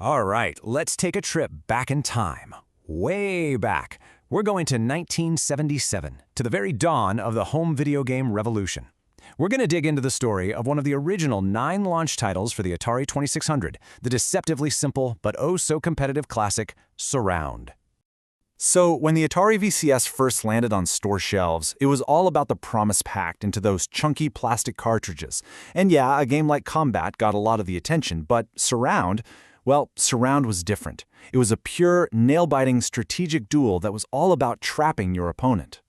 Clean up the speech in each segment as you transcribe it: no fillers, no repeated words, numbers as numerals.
All right, let's take a trip back in time. Way back. We're going to 1977, to the very dawn of the home video game revolution. We're going to dig into the story of one of the original 9 launch titles for the Atari 2600, the deceptively simple but oh-so-competitive classic, Surround. So, when the Atari VCS first landed on store shelves, it was all about the promise packed into those chunky plastic cartridges. And yeah, a game like Combat got a lot of the attention, but Surround was different. It was a pure, nail-biting strategic duel that was all about trapping your opponent.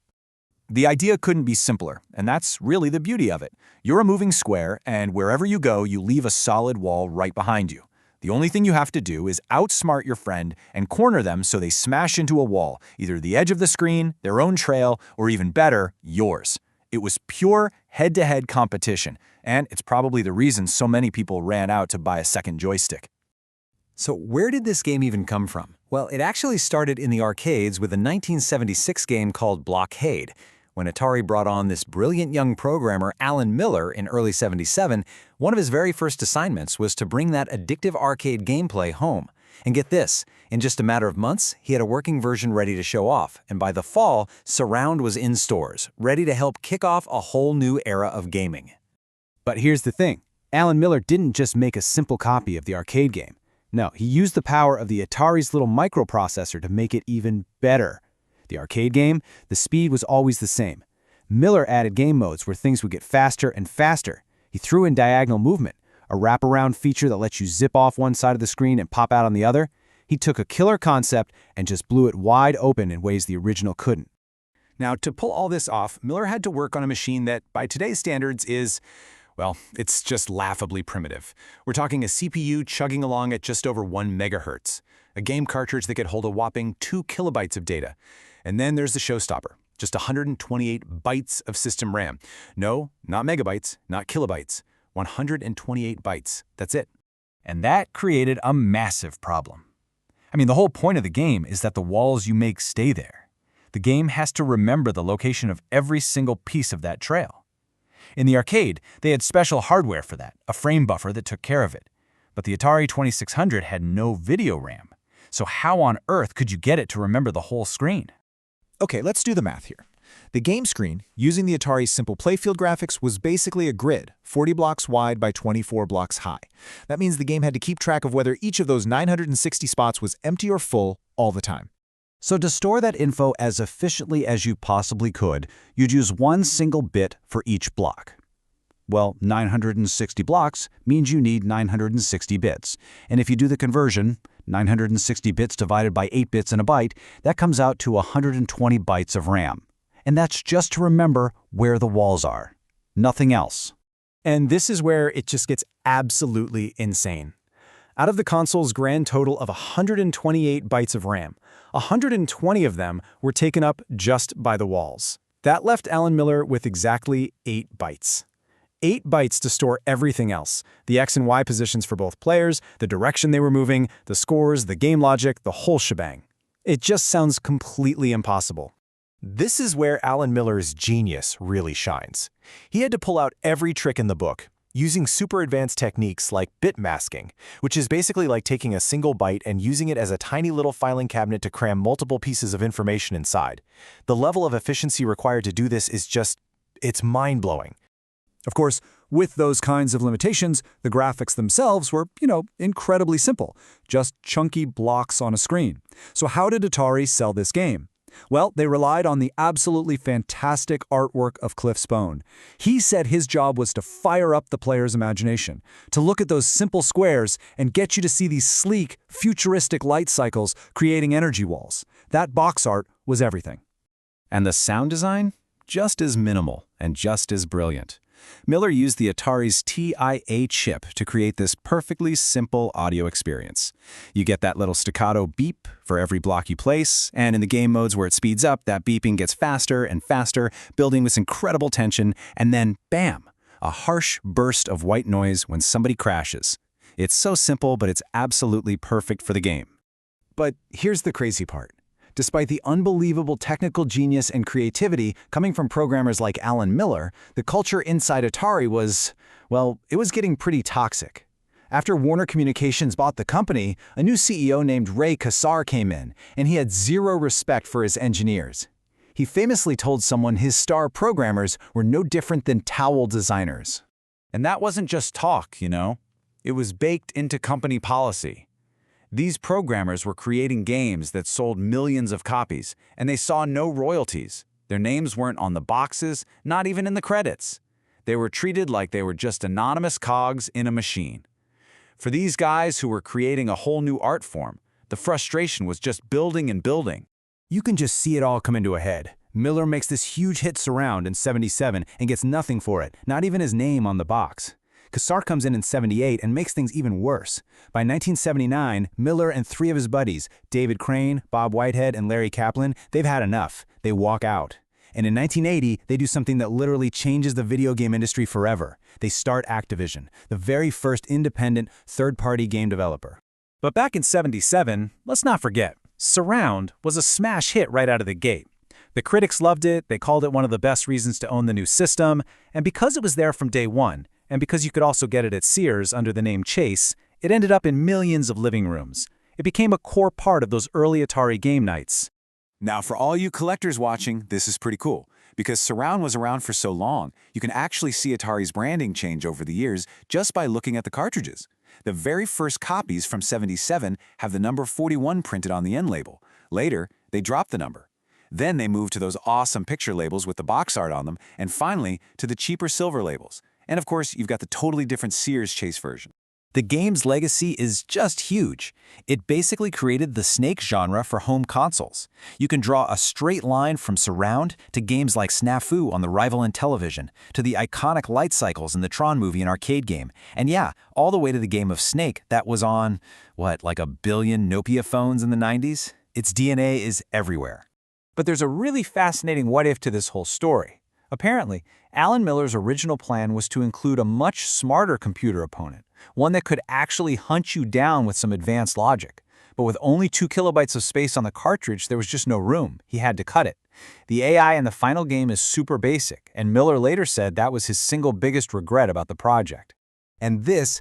The idea couldn't be simpler, and that's really the beauty of it. You're a moving square, and wherever you go, you leave a solid wall right behind you. The only thing you have to do is outsmart your friend and corner them so they smash into a wall, either the edge of the screen, their own trail, or even better, yours. It was pure head-to-head competition, and it's probably the reason so many people ran out to buy a second joystick. So where did this game even come from? Well, it actually started in the arcades with a 1976 game called Blockade. When Atari brought on this brilliant young programmer, Alan Miller, in early '77, one of his very first assignments was to bring that addictive arcade gameplay home. And get this, in just a matter of months, he had a working version ready to show off, and by the fall, Surround was in stores, ready to help kick off a whole new era of gaming. But here's the thing, Alan Miller didn't just make a simple copy of the arcade game. No, he used the power of the Atari's little microprocessor to make it even better. The arcade game, the speed was always the same. Miller added game modes where things would get faster and faster. He threw in diagonal movement, a wraparound feature that lets you zip off one side of the screen and pop out on the other. He took a killer concept and just blew it wide open in ways the original couldn't. Now, to pull all this off, Miller had to work on a machine that, by today's standards, well, it's just laughably primitive. We're talking a CPU chugging along at just over 1 megahertz, a game cartridge that could hold a whopping 2 kilobytes of data. And then there's the showstopper, just 128 bytes of system RAM. No, not megabytes, not kilobytes, 128 bytes. That's it. And that created a massive problem. I mean, the whole point of the game is that the walls you make stay there. The game has to remember the location of every single piece of that trail. In the arcade, they had special hardware for that, a frame buffer that took care of it. But the Atari 2600 had no video RAM. So how on earth could you get it to remember the whole screen? Okay, let's do the math here. The game screen, using the Atari's simple playfield graphics, was basically a grid, 40 blocks wide by 24 blocks high. That means the game had to keep track of whether each of those 960 spots was empty or full all the time. So to store that info as efficiently as you possibly could, you'd use one single bit for each block. Well, 960 blocks means you need 960 bits. And if you do the conversion, 960 bits divided by 8 bits in a byte, that comes out to 120 bytes of RAM. And that's just to remember where the walls are. Nothing else. And this is where it just gets absolutely insane. Out of the console's grand total of 128 bytes of RAM, 120 of them were taken up just by the walls. That left Alan Miller with exactly 8 bytes. 8 bytes to store everything else, the X and Y positions for both players, the direction they were moving, the scores, the game logic, the whole shebang. It just sounds completely impossible. This is where Alan Miller's genius really shines. He had to pull out every trick in the book, using super advanced techniques like bit masking, which is basically like taking a single byte and using it as a tiny little filing cabinet to cram multiple pieces of information inside. The level of efficiency required to do this is it's mind-blowing. Of course, with those kinds of limitations, the graphics themselves were, incredibly simple, just chunky blocks on a screen. So how did Atari sell this game? Well, they relied on the absolutely fantastic artwork of Cliff Spohn. He said his job was to fire up the player's imagination, to look at those simple squares and get you to see these sleek, futuristic light cycles creating energy walls. That box art was everything. And the sound design? Just as minimal and just as brilliant. Miller used the Atari's TIA chip to create this perfectly simple audio experience. You get that little staccato beep for every block you place, and in the game modes where it speeds up, that beeping gets faster and faster, building this incredible tension, and then bam, a harsh burst of white noise when somebody crashes. It's so simple, but it's absolutely perfect for the game. But here's the crazy part. Despite the unbelievable technical genius and creativity coming from programmers like Alan Miller, the culture inside Atari was getting pretty toxic. After Warner Communications bought the company, a new CEO named Ray Kassar came in, and he had zero respect for his engineers. He famously told someone his star programmers were no different than towel designers. And that wasn't just talk, you know. It was baked into company policy. These programmers were creating games that sold millions of copies, and they saw no royalties. Their names weren't on the boxes, not even in the credits. They were treated like they were just anonymous cogs in a machine. For these guys who were creating a whole new art form, the frustration was just building and building. You can just see it all come into a head. Miller makes this huge hit Surround in '77 and gets nothing for it, not even his name on the box. Kassar comes in '78 and makes things even worse. By 1979, Miller and three of his buddies, David Crane, Bob Whitehead, and Larry Kaplan, they've had enough. They walk out. And in 1980, they do something that literally changes the video game industry forever. They start Activision, the very first independent, third-party game developer. But back in '77, let's not forget, Surround was a smash hit right out of the gate. The critics loved it, they called it one of the best reasons to own the new system, and because it was there from day one, and because you could also get it at Sears under the name Chase, it ended up in millions of living rooms. It became a core part of those early Atari game nights. Now, for all you collectors watching, this is pretty cool. Because Surround was around for so long, you can actually see Atari's branding change over the years just by looking at the cartridges. The very first copies from '77 have the number 41 printed on the end label. Later, they dropped the number. Then they moved to those awesome picture labels with the box art on them, and finally, to the cheaper silver labels. And of course, you've got the totally different Sears Chase version. The game's legacy is just huge. It basically created the Snake genre for home consoles. You can draw a straight line from Surround to games like Snafu on the rival Intellivision, to the iconic light cycles in the Tron movie and arcade game, and yeah, all the way to the game of Snake that was on, like a billion Nokia phones in the '90s? Its DNA is everywhere. But there's a really fascinating what-if to this whole story. Apparently, Alan Miller's original plan was to include a much smarter computer opponent, one that could actually hunt you down with some advanced logic. But with only 2 kilobytes of space on the cartridge, there was just no room. He had to cut it. The AI in the final game is super basic, and Miller later said that was his single biggest regret about the project. And this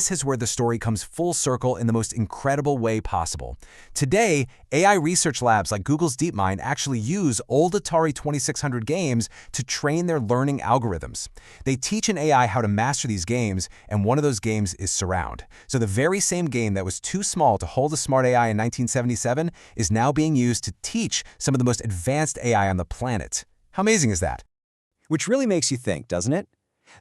is where the story comes full circle in the most incredible way possible. Today, AI research labs like Google's DeepMind actually use old Atari 2600 games to train their learning algorithms. They teach an AI how to master these games, and one of those games is Surround. So the very same game that was too small to hold a smart AI in 1977 is now being used to teach some of the most advanced AI on the planet. How amazing is that? Which really makes you think, doesn't it?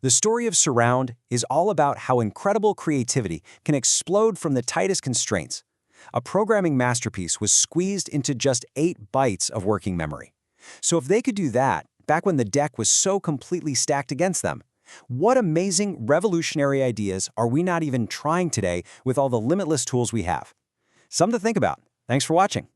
The story of Surround is all about how incredible creativity can explode from the tightest constraints. A programming masterpiece was squeezed into just 8 bytes of working memory. So if they could do that, back when the deck was so completely stacked against them, what amazing, revolutionary ideas are we not even trying today with all the limitless tools we have? Something to think about. Thanks for watching.